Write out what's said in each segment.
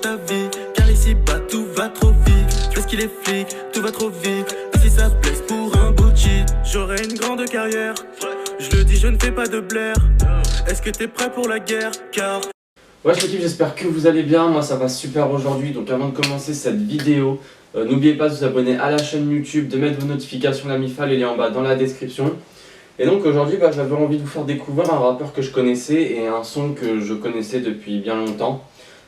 ta vie, car ici-bas tout va trop vite. Je sais qu'il est flic, tout va trop vite. Et si ça blesse pour un bout de shit, j'aurai une grande carrière. Je le dis, je ne fais pas de blaire. Est-ce que t'es prêt pour la guerre? Car... Ouais, l'équipe, j'espère que vous allez bien. Moi, ça va super aujourd'hui. Donc, avant de commencer cette vidéo, n'oubliez pas de vous abonner à la chaîne YouTube, de mettre vos notifications, la MIFA, les liens en bas dans la description. Et donc, aujourd'hui, j'avais envie de vous faire découvrir un rappeur que je connaissais et un son que je connaissais depuis bien longtemps,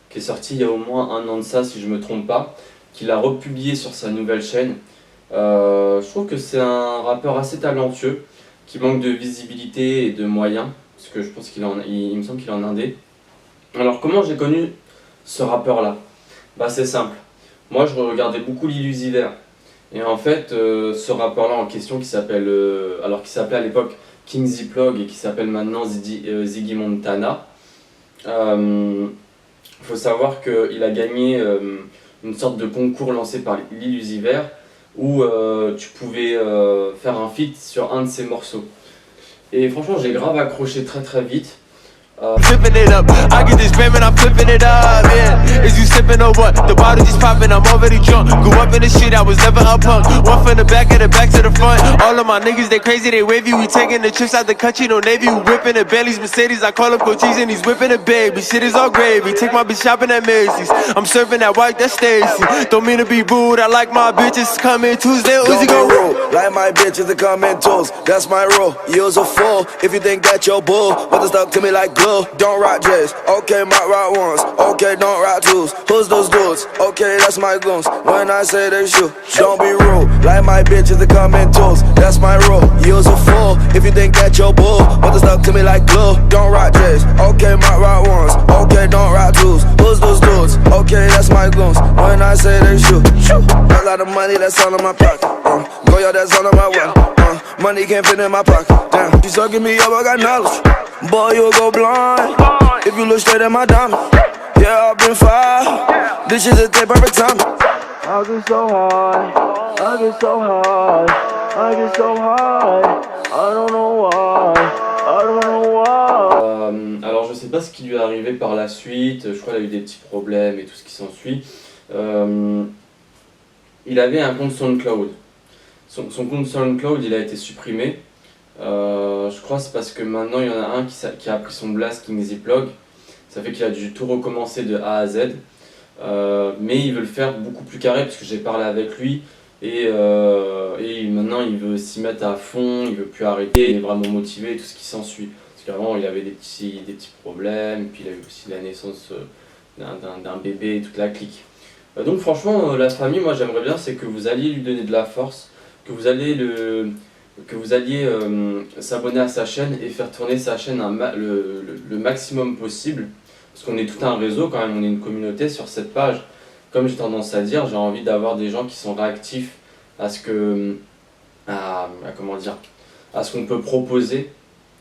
qui est sorti il y a au moins 1 an de ça, si je me trompe pas, qu'il a republié sur sa nouvelle chaîne. Je trouve que c'est un rappeur assez talentueux, qui manque de visibilité et de moyens, parce que je pense il me semble qu'il est en indé. Alors comment j'ai connu ce rappeur là? C'est simple, moi je regardais beaucoup Lil Uzi Vert, et en fait ce rappeur là en question qui s'appelle, qui s'appelait à l'époque King Ziploc et qui s'appelle maintenant Ziggy Montana, faut savoir qu'il a gagné une sorte de concours lancé par Lil Uzi Vert où tu pouvais faire un feat sur un de ses morceaux. Et franchement j'ai grave accroché très vite. Flipping it up, I get this gram and I'm flipping it up, yeah. Is you sipping or what? The bottle just popping, I'm already drunk. Grew up in the shit, I was never a punk. One from the back to the front. All of my niggas, they crazy, they wavy. We taking the trips out the country, no Navy. We whipping the Bentleys, Mercedes, I call them Coaches and he's whipping the baby. Shit is all gravy, take my bitch shopping at Macy's. I'm serving that white, that's Stacy. Don't mean to be rude, I like my bitches coming Tuesday, Uzi go roll. Like my bitches, they come in tools, that's my rule. You's a fool, if you think that you're bull. But it's stuck to me like glue. Don't rock J's, okay, might rock ones, okay, don't rock twos. Who's those dudes? Okay, that's my goons. When I say they shoot, don't be rude. Like my bitches, they come in tools, that's my rule. You's a fool, if you think that you're bull. But it's stuck to me like glue. Don't rock J's, okay, might rock ones, okay, don't rock twos. Who's those dudes? Okay, that's my goons. When I say they shoot, a lot of money, that's all in my pocket. Go yo, that's all in my wallet. Money can't fit in my pocket. Damn, you sucking me up, I got knowledge. Boy, you'll go blind if you look straight at my diamond. Yeah, I've been fire. This is a day perfect time. I get so high, I get so high, I get so high. I don't know why, I don't know why. Alors je sais pas ce qui lui est arrivé par la suite. Je crois qu'il a eu des petits problèmes et tout ce qui s'ensuit. Il avait un compte SoundCloud. Son compte SoundCloud, il a été supprimé. Je crois que c'est parce que maintenant il y en a un qui a pris son blast, King Ziploc. Ça fait qu'il a dû tout recommencer de A à Z. Mais il veut le faire beaucoup plus carré parce que j'ai parlé avec lui. Et maintenant il veut s'y mettre à fond, il veut plus arrêter, il est vraiment motivé et tout ce qui s'ensuit. Parce qu'avant il avait des petits problèmes, puis il a eu aussi la naissance d'un bébé et toute la clique. Donc franchement la famille, moi j'aimerais bien c'est que vous alliez lui donner de la force, que vous alliez s'abonner à sa chaîne et faire tourner sa chaîne le maximum possible. Parce qu'on est tout un réseau quand même, on est une communauté sur cette page. Comme j'ai tendance à dire, j'ai envie d'avoir des gens qui sont réactifs à ce qu'on peut proposer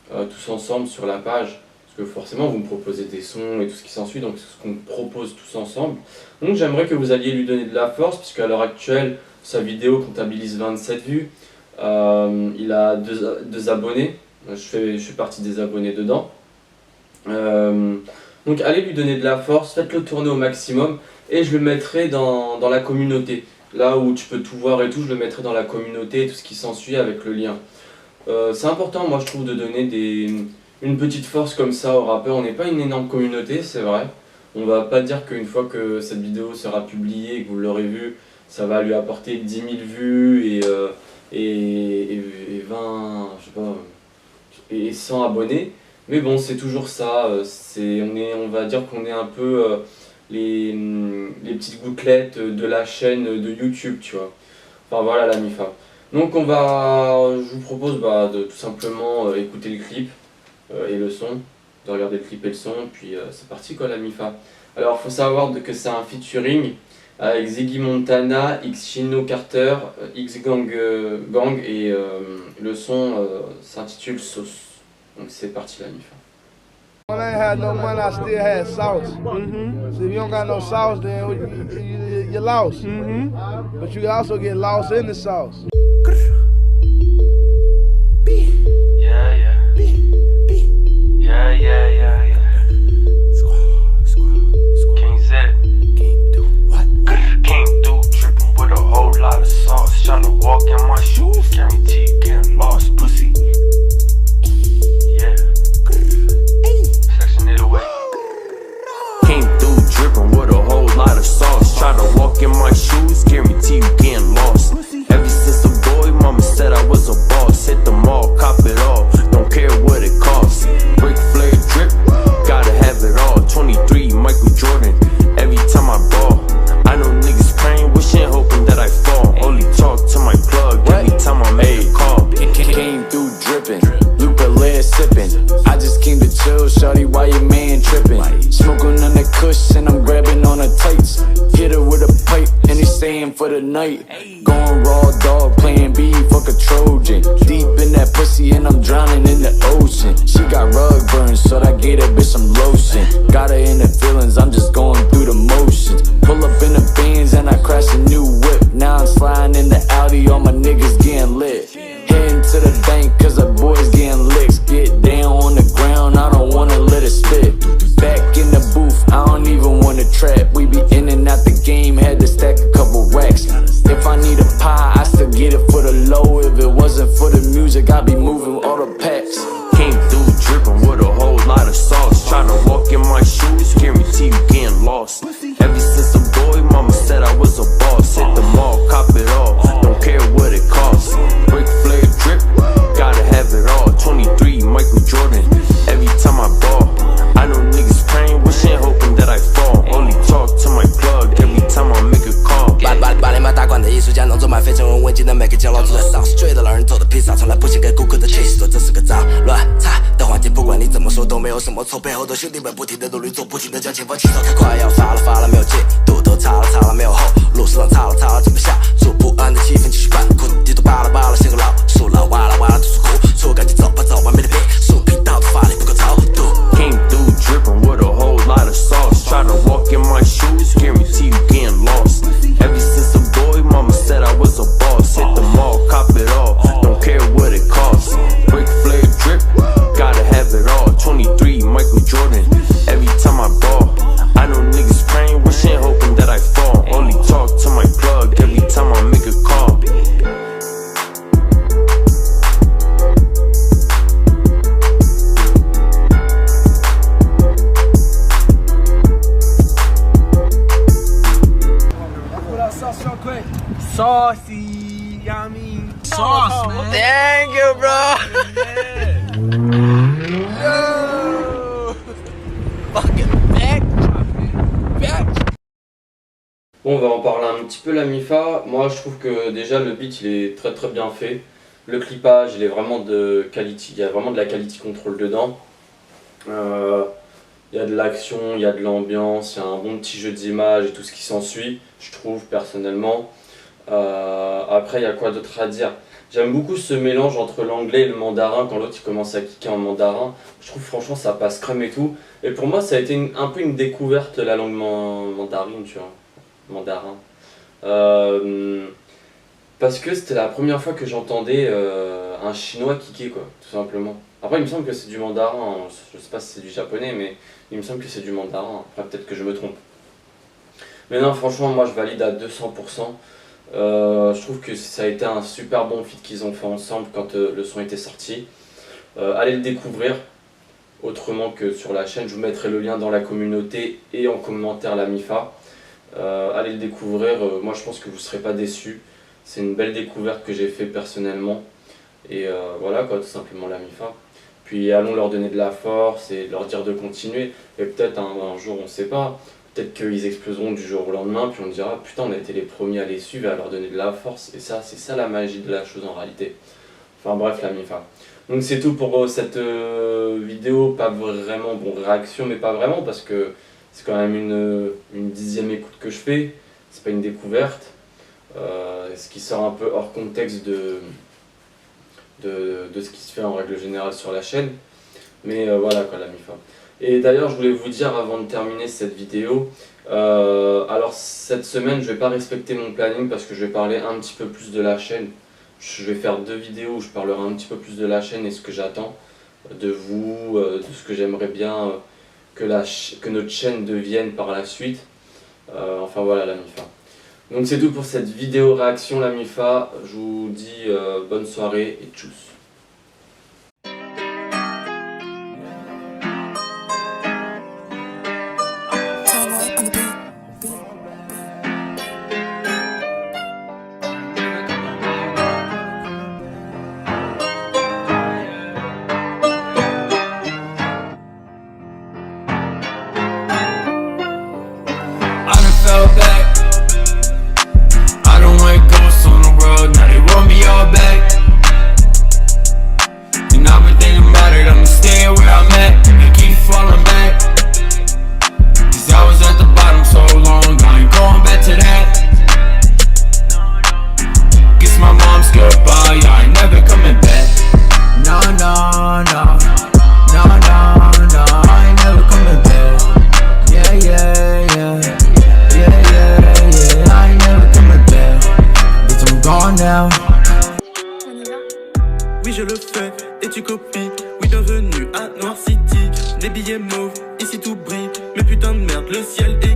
tous ensemble sur la page. Parce que forcément vous me proposez des sons et tout ce qui s'ensuit, donc c'est ce qu'on propose tous ensemble. Donc j'aimerais que vous alliez lui donner de la force, puisque à l'heure actuelle, sa vidéo comptabilise 27 vues. Il a 2 abonnés, je fais partie des abonnés dedans. Donc allez lui donner de la force, faites-le tourner au maximum et je le mettrai dans la communauté. Là où tu peux tout voir et tout, je le mettrai dans la communauté et tout ce qui s'ensuit avec le lien. C'est important, moi je trouve, de donner une petite force comme ça aux rappeurs. On n'est pas une énorme communauté, c'est vrai. On va pas dire qu'une fois que cette vidéo sera publiée et que vous l'aurez vue, ça va lui apporter 10 000 vues et 20, je sais pas, et 100 abonnés. Mais bon, c'est toujours ça, on va dire qu'on est un peu les petites gouttelettes de la chaîne de YouTube, tu vois. Enfin voilà la MIFA. Donc je vous propose de tout simplement écouter le clip et le son, de regarder le clip et le son, puis c'est parti quoi la MIFA. Alors faut savoir que c'est un featuring avec Ziggy Montana, X Chino Carter, X Gang et le son s'intitule Sauce. Donc c'est parti la MIFA. When I ain't had no money, I still had sauce. So if you don't got no sauce, then you're lost. But you can also get lost in the sauce. for the night. Going raw dog, playing B, fuck a Trojan. Deep in that pussy and I'm drowning in the ocean. She got rug burns, so I gave that bitch some lotion. Got her in the feelings, I'm just going through the motions. Pull up in the Benz and I crash a new whip. Now I'm sliding in the Audi, all my niggas getting lit. Heading to the bank cause the boys getting licks. Get down on the ground, I don't wanna let it spit. Back in the booth, I don't even wanna trap. We be in and out the game, had to stack a couple racks. If I need a pie, I still get it for the low. If it wasn't for the music, I'd be moving all the packs. Came through drippin' with a whole lot of sauce. Tryna walk in my shoes, guarantee you getting lost. Ever since a boy, mama said I was a boss. Hit the mall, cop it all, don't care what it costs. Ric Flair drip, gotta have it all. 23, Michael Jordan, every time I ball. I know niggas praying, wishing, hoping that I fall. Only talk to my plug every time I make a call. 把连麦打惯的艺术家弄作卖废成文，危机的每个角落都在丧失。追的老人做的披萨，从来不献给顾客的 cheese， 做这是个杂乱菜的环境，不管你怎么说都没有什么错。背后的兄弟们不停的努力做，不停的将前方起走。快要发了没有进度，都擦了没有后路，市场擦了怎么下注？不安的气氛继续扮酷，地图扒了像个老鼠了，挖了吐出苦楚，赶紧走吧完美的别墅，频道的法力不够超度。Came through drippin' with a whole lot of sauce. Tryna walk in my shoes, guarantee you getting lost. Ever since a boy, mama said I was a boss. Hit the mall, cop it all, don't care what it costs. Ric Flair drip, gotta have it all. 23, Michael Jordan, every time I ball. I know niggas praying, wishing, hoping that I fall. Only talk to my plug every time I make a call. Saucy, I mean, sauce, man. Thank you, bro. Fucking back. Bon, on va en parler un petit peu la MIFA. Moi je trouve que déjà le beat il est très bien fait. Le clippage il est vraiment de quality, il y a vraiment de la quality control dedans. Il y a de l'action, il y a de l'ambiance, il y a un bon petit jeu d'image et tout ce qui s'ensuit, je trouve personnellement. Après il y a quoi d'autre à dire? J'aime beaucoup ce mélange entre l'anglais et le mandarin quand l'autre il commence à kicker en mandarin. Je trouve franchement ça passe crème et tout. Et pour moi ça a été un peu une découverte la langue mandarine, tu vois. Mandarin. Parce que c'était la première fois que j'entendais un chinois kicker quoi, tout simplement. Après il me semble que c'est du mandarin, je sais pas si c'est du japonais mais il me semble que c'est du mandarin, après peut-être que je me trompe. Mais non franchement moi je valide à 200%. Je trouve que ça a été un super bon feat qu'ils ont fait ensemble quand le son était sorti. Allez le découvrir autrement que sur la chaîne, je vous mettrai le lien dans la communauté et en commentaire la MIFA. Allez le découvrir, moi je pense que vous ne serez pas déçus. C'est une belle découverte que j'ai fait personnellement. Et voilà quoi, tout simplement la MIFA. Puis allons leur donner de la force et leur dire de continuer. Et peut-être un jour, on ne sait pas, peut-être qu'ils exploseront du jour au lendemain. Puis on dira, putain on a été les premiers à les suivre et à leur donner de la force. Et ça, c'est ça la magie de la chose en réalité. Enfin bref, la MIFA. Donc c'est tout pour cette vidéo, pas vraiment, bon réaction mais pas vraiment parce que c'est quand même une 10e écoute que je fais. C'est pas une découverte. Ce qui sort un peu hors contexte de ce qui se fait en règle générale sur la chaîne, mais voilà quoi la MIFA. Et d'ailleurs je voulais vous dire avant de terminer cette vidéo, alors cette semaine je vais pas respecter mon planning parce que je vais parler un petit peu plus de la chaîne. Je vais faire 2 vidéos où je parlerai un petit peu plus de la chaîne et ce que j'attends de vous, de ce que j'aimerais bien que notre chaîne devienne par la suite. Enfin voilà la MIFA. Donc c'est tout pour cette vidéo réaction la MIFA, je vous dis bonne soirée et tchuss. down. Oui je le fais et tu copies. Oui bienvenue à Noir City. Les billets mauves, ici tout brille. Mais putain de merde le ciel est